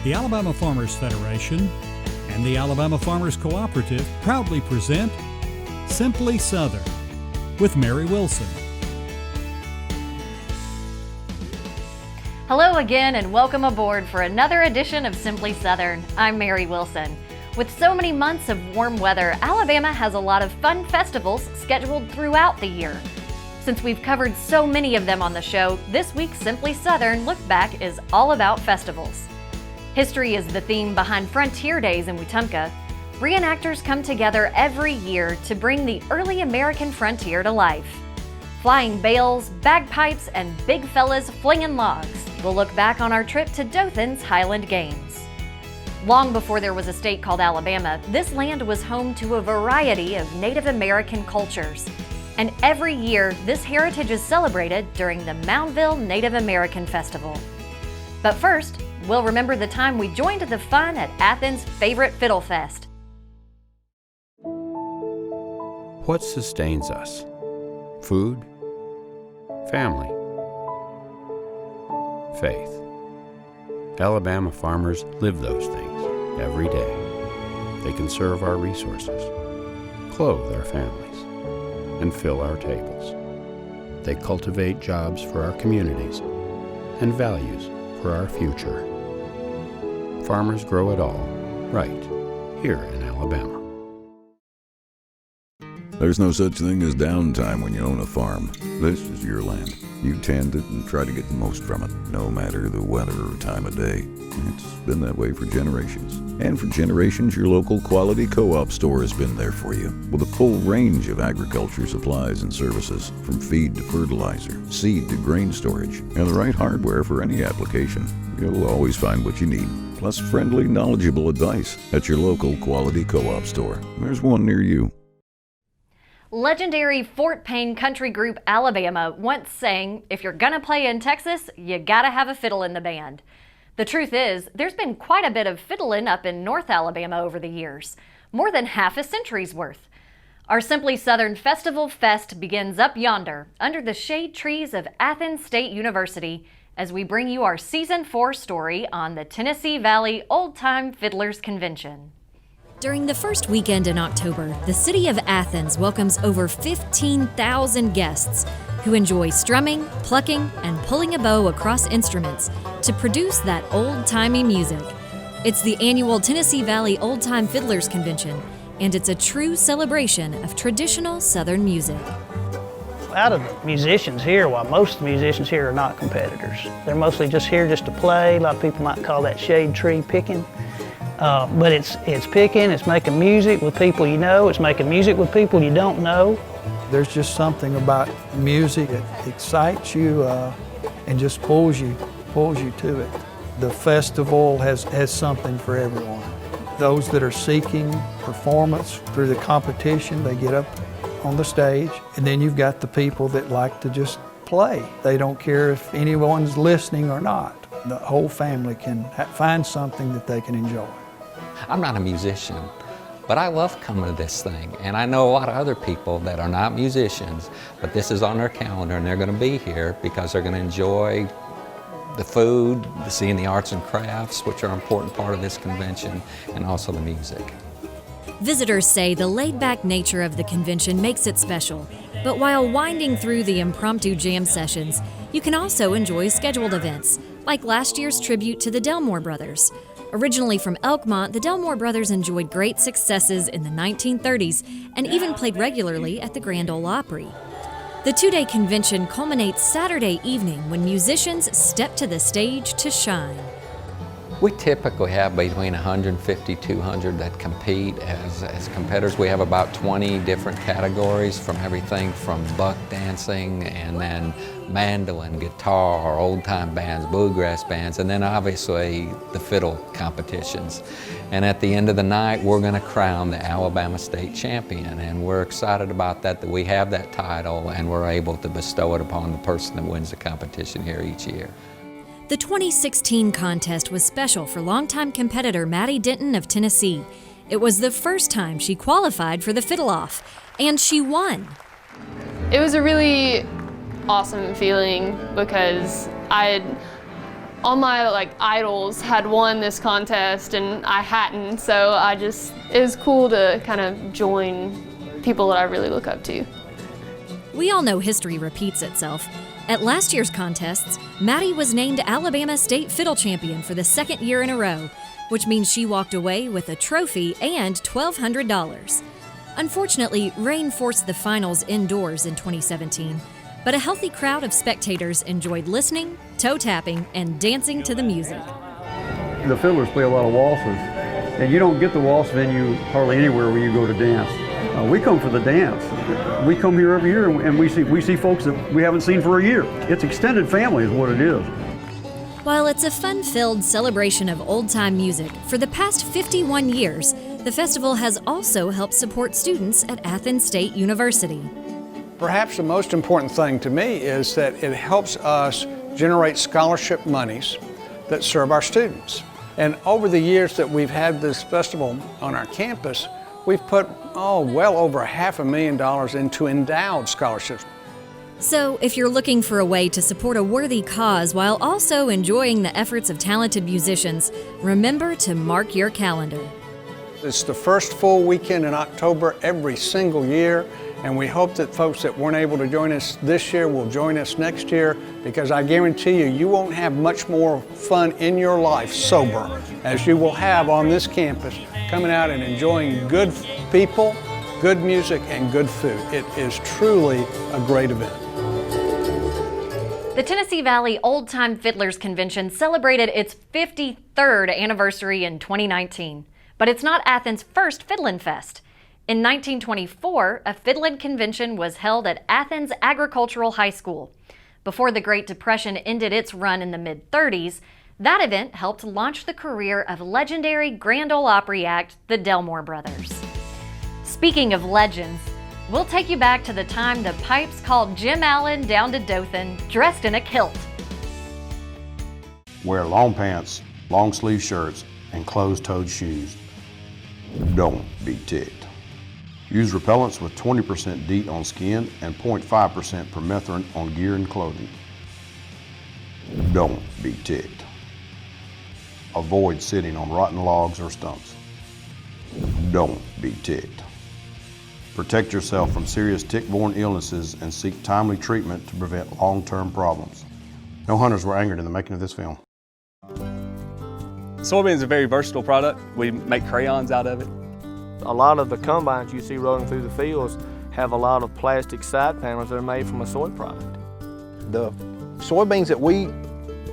The Alabama Farmers Federation and the Alabama Farmers Cooperative proudly present Simply Southern with Mary Wilson. Hello again and welcome aboard for another edition of Simply Southern. I'm Mary Wilson. With so many months of warm weather, Alabama has a lot of fun festivals scheduled throughout the year. Since we've covered so many of them on the show, this week's Simply Southern Look Back is all about festivals. History is the theme behind Frontier Days in Wetumpka. Reenactors come together every year to bring the early American frontier to life. Flying bales, bagpipes, and big fellas flinging logs, we'll look back on our trip to Dothan's Highland Games. Long before there was a state called Alabama, this land was home to a variety of Native American cultures. And every year, this heritage is celebrated during the Moundville Native American Festival. But first, we'll remember the time we joined the fun at Athens' favorite Fiddle Fest. What sustains us? Food? Family? Faith. Alabama farmers live those things every day. They conserve our resources, clothe our families, and fill our tables. They cultivate jobs for our communities and values for our future. Farmers grow it all, right here in Alabama. There's no such thing as downtime when you own a farm. This is your land. You tend it and try to get the most from it, no matter the weather or time of day. It's been that way for generations. And for generations, your local quality co-op store has been there for you, with a full range of agriculture supplies and services, from feed to fertilizer, seed to grain storage, and the right hardware for any application. You'll always find what you need, plus friendly, knowledgeable advice at your local quality co-op store. There's one near you. Legendary Fort Payne country group Alabama once sang, "If you're gonna play in Texas, you gotta have a fiddle in the band." The truth is, there's been quite a bit of fiddling up in North Alabama over the years, more than half a century's worth. Our Simply Southern Festival Fest begins up yonder, under the shade trees of Athens State University, as we bring you our Season 4 story on the Tennessee Valley Old Time Fiddlers Convention. During the first weekend in October, the city of Athens welcomes over 15,000 guests who enjoy strumming, plucking, and pulling a bow across instruments to produce that old-timey music. It's the annual Tennessee Valley Old Time Fiddlers Convention, and it's a true celebration of traditional Southern music. Out of the musicians here, while most musicians here are not competitors, they're mostly just here just to play. A lot of people might call that shade tree picking. But it's picking, it's making music with people you know, it's making music with people you don't know. There's just something about music that excites you and just pulls you to it. The festival has something for everyone. Those that are seeking performance through the competition, they get up on the stage, and then you've got the people that like to just play. They don't care if anyone's listening or not. The whole family can find something that they can enjoy. I'm not a musician, but I love coming to this thing. And I know a lot of other people that are not musicians, but this is on their calendar and they're going to be here because they're going to enjoy the food, seeing the arts and crafts, which are an important part of this convention, and also the music. Visitors say the laid-back nature of the convention makes it special, but while winding through the impromptu jam sessions, you can also enjoy scheduled events, like last year's tribute to the Delmore Brothers. Originally from Elkmont, the Delmore Brothers enjoyed great successes in the 1930s and even played regularly at the Grand Ole Opry. The two-day convention culminates Saturday evening when musicians step to the stage to shine. We typically have between 150, 200 that compete as competitors. We have about 20 different categories, from everything from buck dancing and then mandolin, guitar, old-time bands, bluegrass bands, and then obviously the fiddle competitions. And at the end of the night, we're going to crown the Alabama State Champion, and we're excited about that we have that title and we're able to bestow it upon the person that wins the competition here each year. The 2016 contest was special for longtime competitor Maddie Denton of Tennessee. It was the first time she qualified for the Fiddle-Off, and she won. It was a really awesome feeling because I all my idols had won this contest and I hadn't, so it was cool to kind of join people that I really look up to. We all know history repeats itself. At last year's contests, Maddie was named Alabama State Fiddle Champion for the second year in a row, which means she walked away with a trophy and $1,200. Unfortunately, rain forced the finals indoors in 2017, but a healthy crowd of spectators enjoyed listening, toe-tapping, and dancing to the music. The Fiddlers play a lot of waltzes, and you don't get the waltz venue hardly anywhere where you go to dance. We come for the dance. We come here every year, and we see folks that we haven't seen for a year. It's extended family is what it is. While it's a fun-filled celebration of old-time music, for the past 51 years, the festival has also helped support students at Athens State University. Perhaps the most important thing to me is that it helps us generate scholarship monies that serve our students. And over the years that we've had this festival on our campus, we've put, well over $500,000 into endowed scholarships. So, if you're looking for a way to support a worthy cause while also enjoying the efforts of talented musicians, remember to mark your calendar. It's the first full weekend in October every single year, and we hope that folks that weren't able to join us this year will join us next year, because I guarantee you, you won't have much more fun in your life sober as you will have on this campus, coming out and enjoying good people, good music, and good food. It is truly a great event. The Tennessee Valley Old Time Fiddlers Convention celebrated its 53rd anniversary in 2019. But it's not Athens' first Fiddlin' Fest. In 1924, a Fiddlin' Convention was held at Athens Agricultural High School. Before the Great Depression ended its run in the mid-30s, that event helped launch the career of legendary Grand Ole Opry act, the Delmore Brothers. Speaking of legends, we'll take you back to the time the Pipes called Jim Allen down to Dothan dressed in a kilt. Wear long pants, long sleeve shirts, and closed-toed shoes. Don't be ticked. Use repellents with 20% DEET on skin and 0.5% permethrin on gear and clothing. Don't be ticked. Avoid sitting on rotten logs or stumps. Don't be ticked. Protect yourself from serious tick-borne illnesses and seek timely treatment to prevent long-term problems. No hunters were angered in the making of this film. Soybean is a very versatile product. We make crayons out of it. A lot of the combines you see rolling through the fields have a lot of plastic side panels that are made from a soy product. The soybeans that we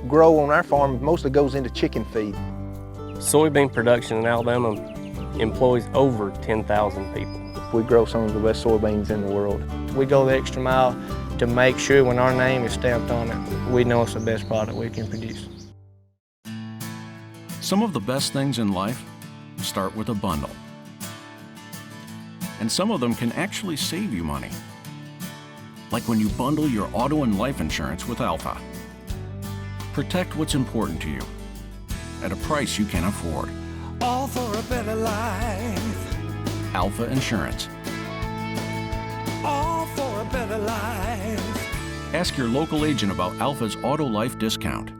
grow on our farm mostly goes into chicken feed. Soybean production in Alabama employs over 10,000 people. We grow some of the best soybeans in the world. We go the extra mile to make sure when our name is stamped on it, we know it's the best product we can produce. Some of the best things in life start with a bundle. And some of them can actually save you money. Like when you bundle your auto and life insurance with Alpha. Protect what's important to you at a price you can afford. All for a better life. Alpha Insurance. All for a better life. Ask your local agent about Alpha's auto life discount.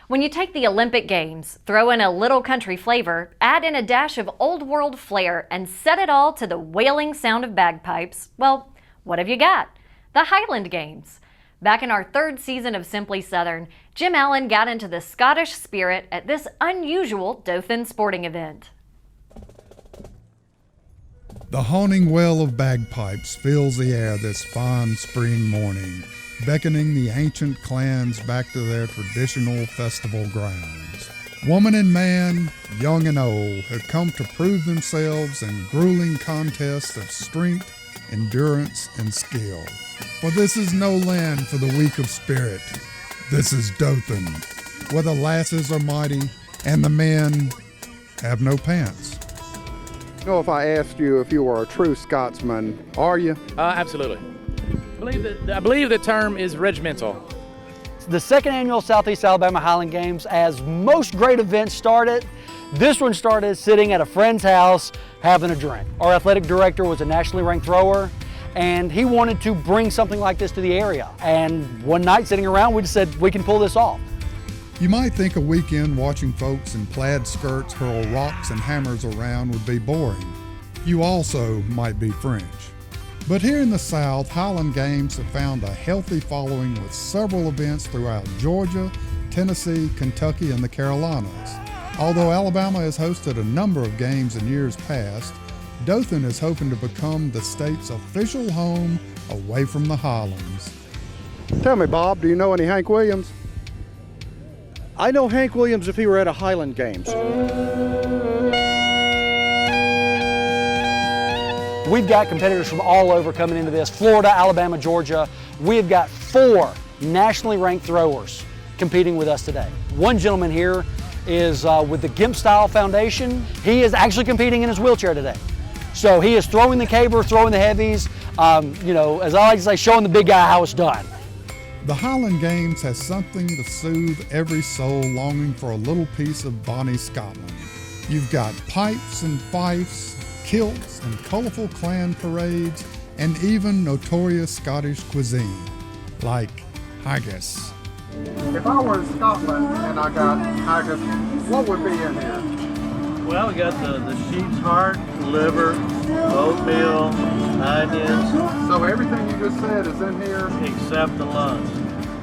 When you take the Olympic Games, throw in a little country flavor, add in a dash of old world flair, and set it all to the wailing sound of bagpipes, well, what have you got? The Highland Games. Back in our third season of Simply Southern, Jim Allen got into the Scottish spirit at this unusual Dothan sporting event. The haunting wail of bagpipes fills the air this fine spring morning, beckoning the ancient clans back to their traditional festival grounds. Woman and man, young and old, have come to prove themselves in grueling contests of strength, endurance, and skill. For this is no land for the weak of spirit. This is Dothan, where the lasses are mighty and the men have no pants. You know, if I asked you if you were a true Scotsman, are you? Absolutely. I believe the term is regimental. The second annual Southeast Alabama Highland Games, as most great events started, this one started sitting at a friend's house having a drink. Our athletic director was a nationally ranked thrower, and he wanted to bring something like this to the area. And one night sitting around, we just said, we can pull this off. You might think a weekend watching folks in plaid skirts hurl rocks and hammers around would be boring. You also might be French. But here in the South, Highland Games have found a healthy following with several events throughout Georgia, Tennessee, Kentucky, and the Carolinas. Although Alabama has hosted a number of games in years past, Dothan is hoping to become the state's official home away from the Highlands. Tell me, Bob, do you know any Hank Williams? I know Hank Williams if he were at a Highland Games. We've got competitors from all over coming into this, Florida, Alabama, Georgia. We've got 4 nationally ranked throwers competing with us today. One gentleman here is with the Gimp Style Foundation. He is actually competing in his wheelchair today. So he is throwing the caber, throwing the heavies, you know, as I like to say, showing the big guy how it's done. The Highland Games has something to soothe every soul longing for a little piece of bonny Scotland. You've got pipes and fifes, kilts and colourful clan parades, and even notorious Scottish cuisine, like haggis. If I were in Scotland and I got haggis, what would be in here? Well, we got the sheep's heart, liver, oatmeal, onions. So everything you just said is in here? Except the lungs.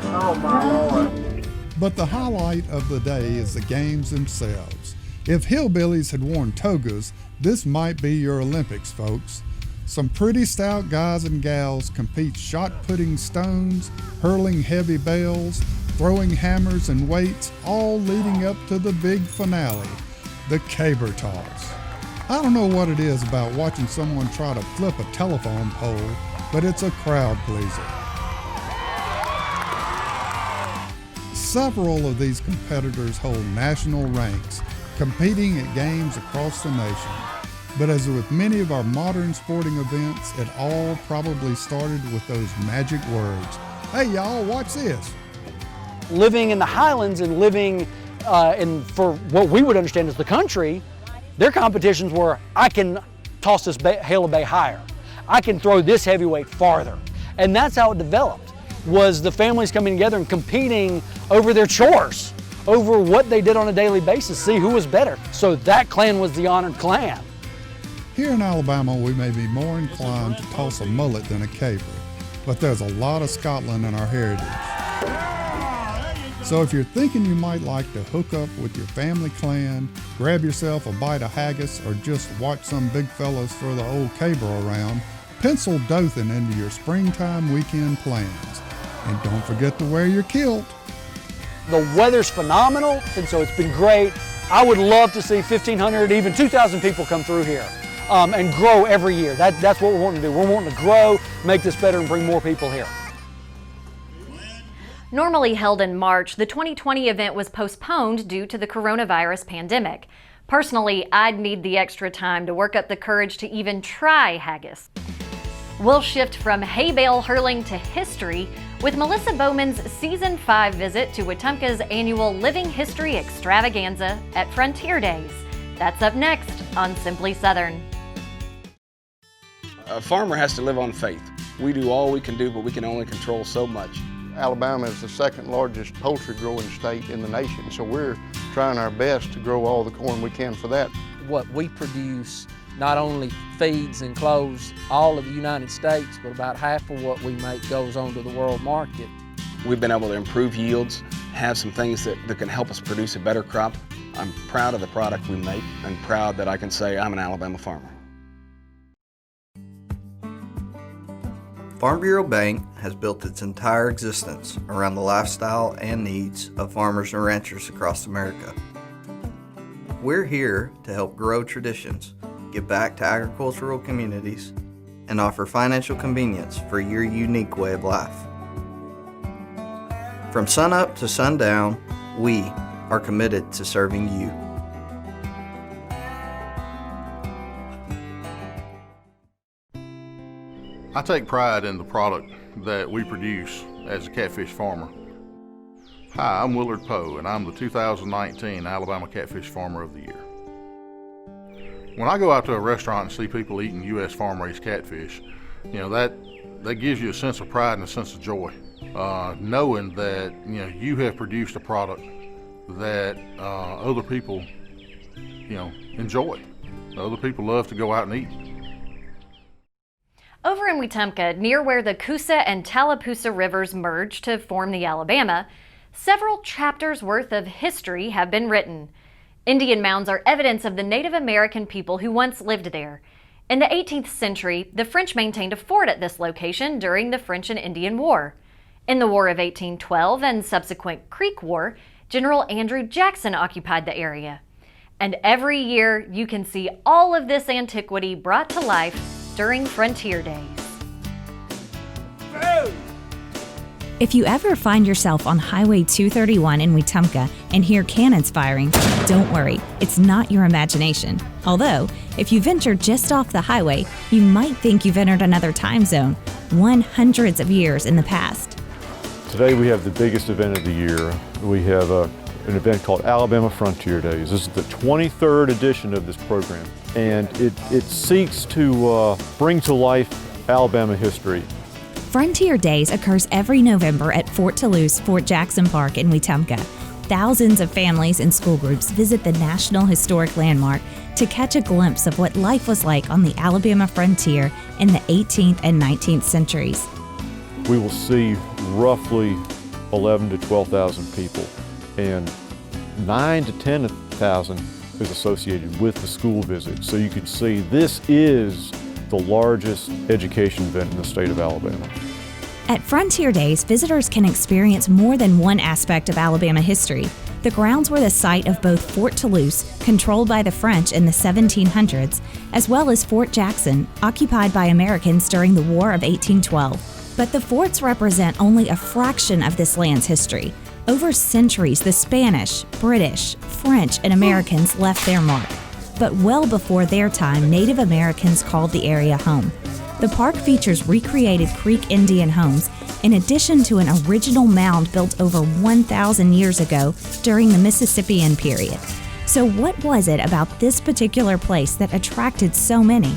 Oh my Lord. But the highlight of the day is the games themselves. If hillbillies had worn togas, this might be your Olympics, folks. Some pretty stout guys and gals compete shot-putting stones, hurling heavy bales, throwing hammers and weights, all leading up to the big finale, the caber toss. I don't know what it is about watching someone try to flip a telephone pole, but it's a crowd pleaser. Several of these competitors hold national ranks, competing at games across the nation. But as with many of our modern sporting events, it all probably started with those magic words. Hey y'all, watch this. Living in the Highlands and living for what we would understand as the country, their competitions were, I can toss this hail of bay higher. I can throw this heavyweight farther. And that's how it developed, was the families coming together and competing over their chores, over what they did on a daily basis, see who was better. So that clan was the honored clan. Here in Alabama, we may be more inclined to toss a mullet than a caber, but there's a lot of Scotland in our heritage. So if you're thinking you might like to hook up with your family clan, grab yourself a bite of haggis, or just watch some big fellas throw the old caber around, pencil Dothan into your springtime weekend plans. And don't forget to wear your kilt. The weather's phenomenal, and so it's been great. I would love to see 1,500, even 2,000 people come through here and grow every year. That's what we're wanting to do. We're wanting to grow, make this better, and bring more people here. Normally held in March, the 2020 event was postponed due to the coronavirus pandemic. Personally, I'd need the extra time to work up the courage to even try haggis. We'll shift from hay bale hurling to history with Melissa Bowman's Season 5 visit to Wetumpka's annual Living History Extravaganza at Frontier Days. That's up next on Simply Southern. A farmer has to live on faith. We do all we can do, but we can only control so much. Alabama is the second largest poultry growing state in the nation, so we're trying our best to grow all the corn we can for that. What we produce not only feeds and clothes all of the United States, but about half of what we make goes on to the world market. We've been able to improve yields, have some things that can help us produce a better crop. I'm proud of the product we make and proud that I can say I'm an Alabama farmer. Farm Bureau Bank has built its entire existence around the lifestyle and needs of farmers and ranchers across America. We're here to help grow traditions, give back to agricultural communities, and offer financial convenience for your unique way of life. From sunup to sundown, we are committed to serving you. I take pride in the product that we produce as a catfish farmer. Hi, I'm Willard Poe, and I'm the 2019 Alabama Catfish Farmer of the Year. When I go out to a restaurant and see people eating U.S. farm-raised catfish, You know, that gives you a sense of pride and a sense of joy, knowing that, you know, you have produced a product that other people, you know, enjoy. Other people love to go out and eat. Over in Wetumpka, near where the Coosa and Tallapoosa rivers merge to form the Alabama, several chapters worth of history have been written. Indian mounds are evidence of the Native American people who once lived there. In the 18th century, the French maintained a fort at this location during the French and Indian War. In the War of 1812 and subsequent Creek War, General Andrew Jackson occupied the area. And every year, you can see all of this antiquity brought to life during Frontier Days. If you ever find yourself on Highway 231 in Wetumpka and hear cannons firing, don't worry, it's not your imagination. Although, if you venture just off the highway, you might think you've entered another time zone, one hundreds of years in the past. Today we have the biggest event of the year. We have an event called Alabama Frontier Days. This is the 23rd edition of this program, and it seeks to bring to life Alabama history. Frontier Days occurs every November at Fort Toulouse, Fort Jackson Park in Wetumpka. Thousands of families and school groups visit the National Historic Landmark to catch a glimpse of what life was like on the Alabama frontier in the 18th and 19th centuries. We will see roughly 11 to 12,000 people, and 9 to 10,000 is associated with the school visit. So you can see this is the largest education event in the state of Alabama. At Frontier Days, visitors can experience more than one aspect of Alabama history. The grounds were the site of both Fort Toulouse, controlled by the French in the 1700s, as well as Fort Jackson, occupied by Americans during the War of 1812. But the forts represent only a fraction of this land's history. Over centuries, the Spanish, British, French, and Americans left their mark. But well before their time, Native Americans called the area home. The park features recreated Creek Indian homes, in addition to an original mound built over 1,000 years ago during the Mississippian period. So what was it about this particular place that attracted so many?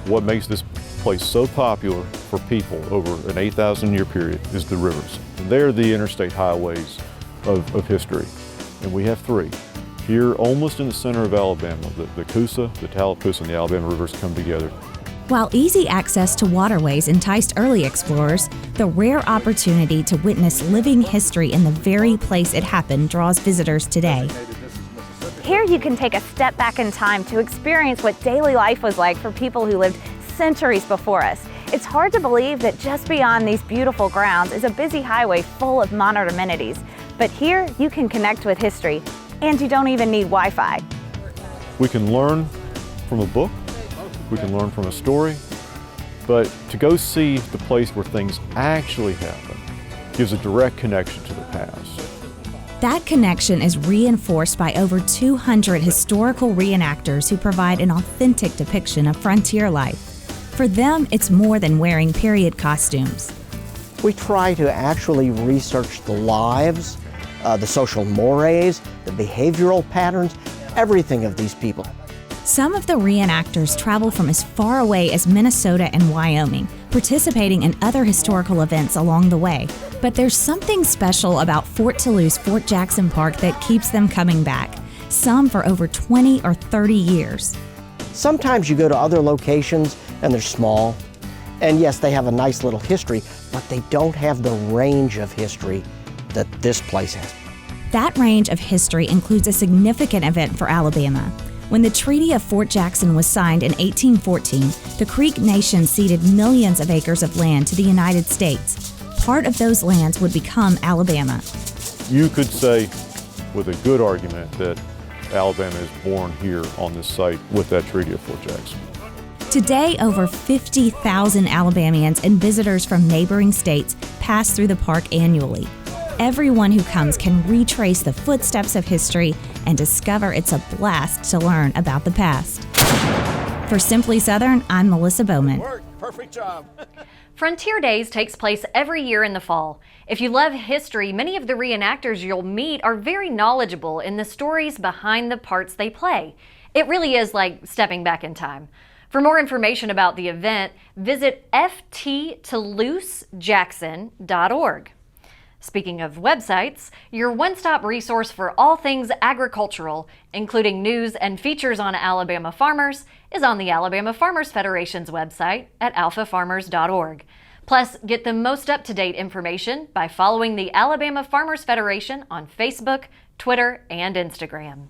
What makes this place so popular for people over an 8,000-year period is the rivers. And they're the interstate highways of history, and we have three. Here, almost in the center of Alabama, the Coosa, the Tallapoosa, and the Alabama rivers come together. While easy access to waterways enticed early explorers, the rare opportunity to witness living history in the very place it happened draws visitors today. Here you can take a step back in time to experience what daily life was like for people who lived centuries before us. It's hard to believe that just beyond these beautiful grounds is a busy highway full of modern amenities. But here you can connect with history, and you don't even need Wi-Fi. We can learn from a book, we can learn from a story, but to go see the place where things actually happen gives a direct connection to the past. That connection is reinforced by over 200 historical reenactors who provide an authentic depiction of frontier life. For them, it's more than wearing period costumes. We try to actually research the lives, the social mores, the behavioral patterns, everything of these people. Some of the reenactors travel from as far away as Minnesota and Wyoming, participating in other historical events along the way. But there's something special about Fort Toulouse, Fort Jackson Park that keeps them coming back, some for over 20 or 30 years. Sometimes you go to other locations and they're small, and yes, they have a nice little history, but they don't have the range of history that this place has. That range of history includes a significant event for Alabama. When the Treaty of Fort Jackson was signed in 1814, the Creek Nation ceded millions of acres of land to the United States. Part of those lands would become Alabama. You could say, with a good argument, that Alabama is born here on this site with that Treaty of Fort Jackson. Today, over 50,000 Alabamians and visitors from neighboring states pass through the park annually. Everyone who comes can retrace the footsteps of history and discover it's a blast to learn about the past. For Simply Southern, I'm Melissa Bowman. Perfect job. Frontier Days takes place every year in the fall. If you love history, many of the reenactors you'll meet are very knowledgeable in the stories behind the parts they play. It really is like stepping back in time. For more information about the event, visit fttoulousejackson.org. Speaking of websites, your one-stop resource for all things agricultural, including news and features on Alabama farmers, is on the Alabama Farmers Federation's website at alphafarmers.org. Plus, get the most up-to-date information by following the Alabama Farmers Federation on Facebook, Twitter, and Instagram.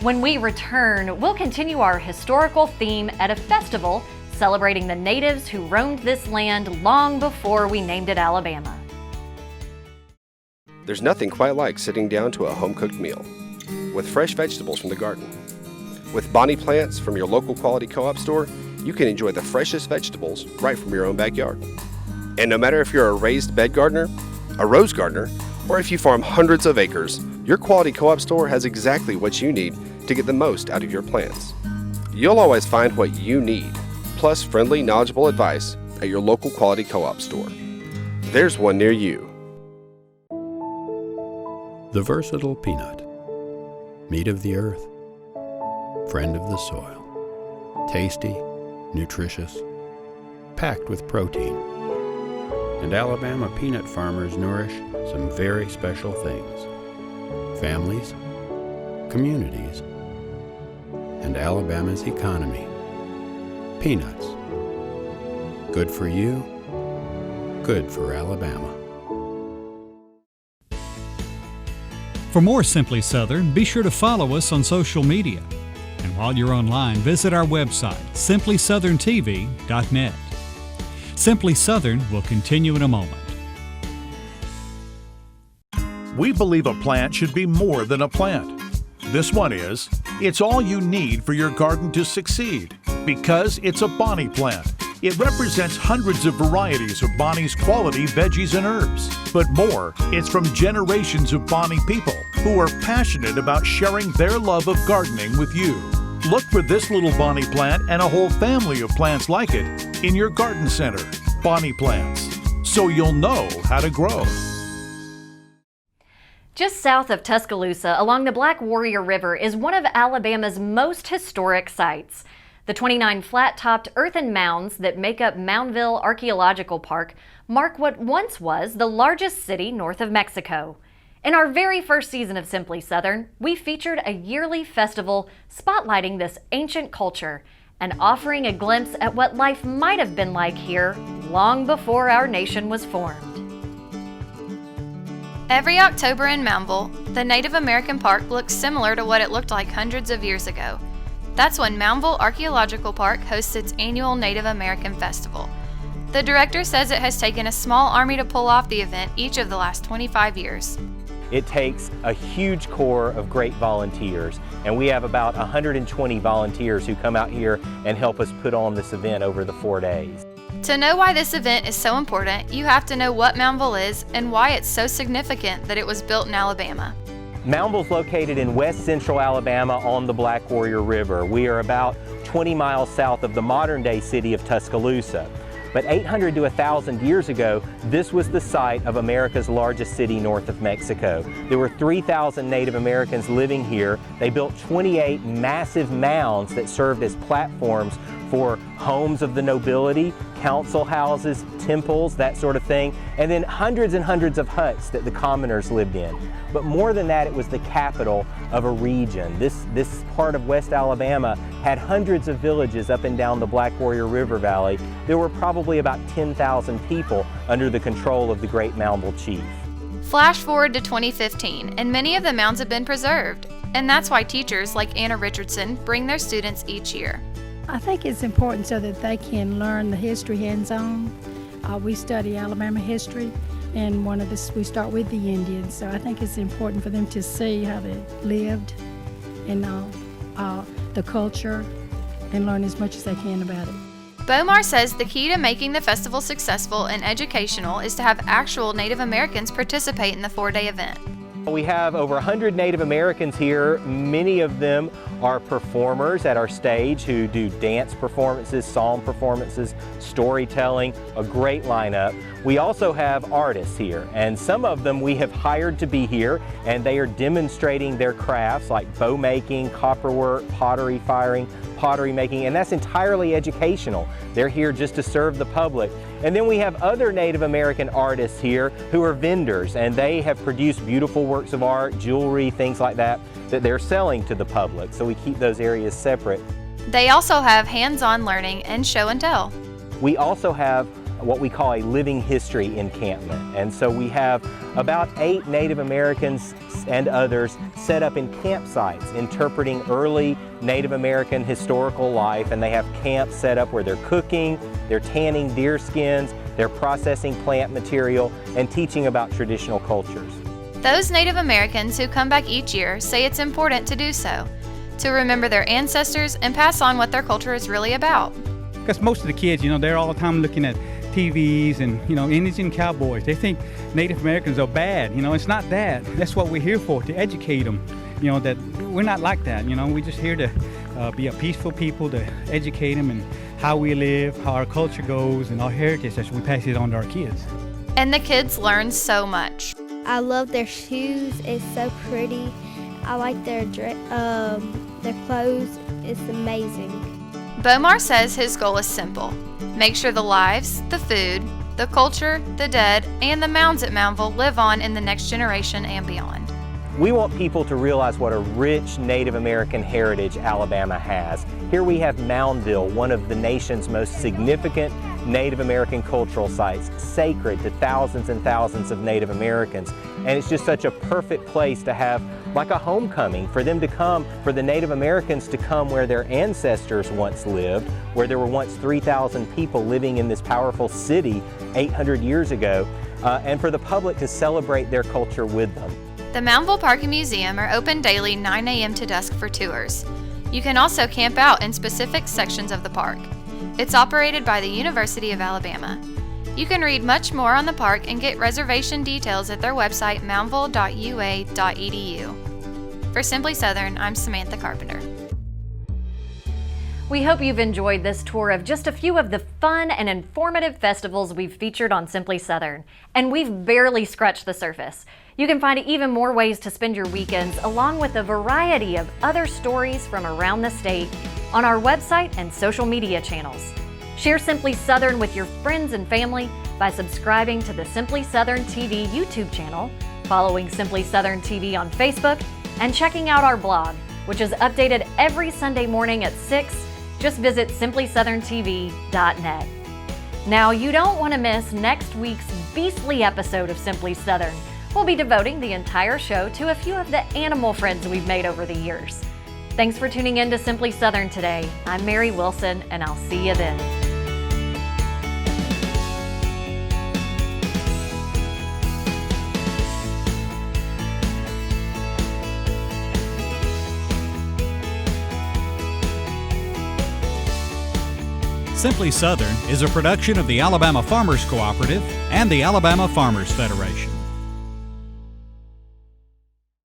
When we return, we'll continue our historical theme at a festival celebrating the natives who roamed this land long before we named it Alabama. There's nothing quite like sitting down to a home-cooked meal with fresh vegetables from the garden. With Bonnie plants from your local quality co-op store, you can enjoy the freshest vegetables right from your own backyard. And no matter if you're a raised bed gardener, a rose gardener, or if you farm hundreds of acres, your quality co-op store has exactly what you need to get the most out of your plants. You'll always find what you need, plus friendly, knowledgeable advice at your local quality co-op store. There's one near you. The versatile peanut, meat of the earth, friend of the soil, tasty, nutritious, packed with protein. And Alabama peanut farmers nourish some very special things: families, communities, and Alabama's economy. Peanuts. Good for you, good for Alabama. For more Simply Southern, be sure to follow us on social media. And while you're online, visit our website, simplysouthern.tv.net. Simply Southern will continue in a moment. We believe a plant should be more than a plant. This one is. It's all you need for your garden to succeed, because it's a Bonnie plant. It represents hundreds of varieties of Bonnie's quality veggies and herbs. But more, it's from generations of Bonnie people who are passionate about sharing their love of gardening with you. Look for this little Bonnie plant and a whole family of plants like it in your garden center. Bonnie plants, so you'll know how to grow. Just south of Tuscaloosa, along the Black Warrior River, is one of Alabama's most historic sites. The 29 flat-topped earthen mounds that make up Moundville Archaeological Park mark what once was the largest city north of Mexico. In our very first season of Simply Southern, we featured a yearly festival spotlighting this ancient culture and offering a glimpse at what life might have been like here long before our nation was formed. Every October in Moundville, the Native American Park looks similar to what it looked like hundreds of years ago. That's when Moundville Archaeological Park hosts its annual Native American Festival. The director says it has taken a small army to pull off the event each of the last 25 years. It takes a huge core of great volunteers, and we have about 120 volunteers who come out here and help us put on this event over the 4 days. To know why this event is so important, you have to know what Moundville is and why it's so significant that it was built in Alabama. Moundville is located in west central Alabama on the Black Warrior River. We are about 20 miles south of the modern-day city of Tuscaloosa. But 800 to 1,000 years ago, this was the site of America's largest city north of Mexico. There were 3,000 Native Americans living here. They built 28 massive mounds that served as platforms for homes of the nobility, council houses, temples, that sort of thing, and then hundreds and hundreds of huts that the commoners lived in. But more than that, it was the capital of a region. This part of West Alabama had hundreds of villages up and down the Black Warrior River Valley. There were probably about 10,000 people under the control of the great Moundville chief. Flash forward to 2015, and many of the mounds have been preserved. And that's why teachers like Anna Richardson bring their students each year. I think it's important so that they can learn the history hands-on. We study Alabama history, and we start with the Indians. So I think it's important for them to see how they lived and the culture and learn as much as they can about it. Bomar says the key to making the festival successful and educational is to have actual Native Americans participate in the 4-day event. We have over 100 Native Americans here. Many of them are performers at our stage who do dance performances, song performances, storytelling, a great lineup. We also have artists here, and some of them we have hired to be here, and they are demonstrating their crafts like bow making, copperwork, pottery firing, pottery making, and that's entirely educational. They're here just to serve the public. And then we have other Native American artists here who are vendors, and they have produced beautiful works of art, jewelry, things like that, that they're selling to the public. So we keep those areas separate. They also have hands-on learning and show and tell. We also have what we call a living history encampment. And so we have about 8 Native Americans and others set up in campsites interpreting early Native American historical life, and they have camps set up where they're cooking, they're tanning deer skins, they're processing plant material, and teaching about traditional cultures. Those Native Americans who come back each year say it's important to do so, to remember their ancestors and pass on what their culture is really about. Because most of the kids, they're all the time looking at TVs and, Indians and cowboys. They think Native Americans are bad. It's not that. That's what we're here for, to educate them, that we're not like that. We're just here to be a peaceful people, to educate them and how we live, how our culture goes, and our heritage as we pass it on to our kids. And the kids learn so much. I love their shoes. It's so pretty. I like their clothes. It's amazing. Bomar says his goal is simple. Make sure the lives, the food, the culture, the dead, and the mounds at Moundville live on in the next generation and beyond. We want people to realize what a rich Native American heritage Alabama has. Here we have Moundville, one of the nation's most significant Native American cultural sites, sacred to thousands and thousands of Native Americans. And it's just such a perfect place to have like a homecoming, for them to come, for the Native Americans to come where their ancestors once lived, where there were once 3,000 people living in this powerful city 800 years ago, and for the public to celebrate their culture with them. The Moundville Park and Museum are open daily 9 a.m. to dusk for tours. You can also camp out in specific sections of the park. It's operated by the University of Alabama. You can read much more on the park and get reservation details at their website, moundville.ua.edu. For Simply Southern, I'm Samantha Carpenter. We hope you've enjoyed this tour of just a few of the fun and informative festivals we've featured on Simply Southern. And we've barely scratched the surface. You can find even more ways to spend your weekends, along with a variety of other stories from around the state, on our website and social media channels. Share Simply Southern with your friends and family by subscribing to the Simply Southern TV YouTube channel, following Simply Southern TV on Facebook, and checking out our blog, which is updated every Sunday morning at 6. Just visit simplysouthern.tv.net. Now, you don't want to miss next week's beastly episode of Simply Southern. We'll be devoting the entire show to a few of the animal friends we've made over the years. Thanks for tuning in to Simply Southern today. I'm Mary Wilson, and I'll see you then. Simply Southern is a production of the Alabama Farmers Cooperative and the Alabama Farmers Federation.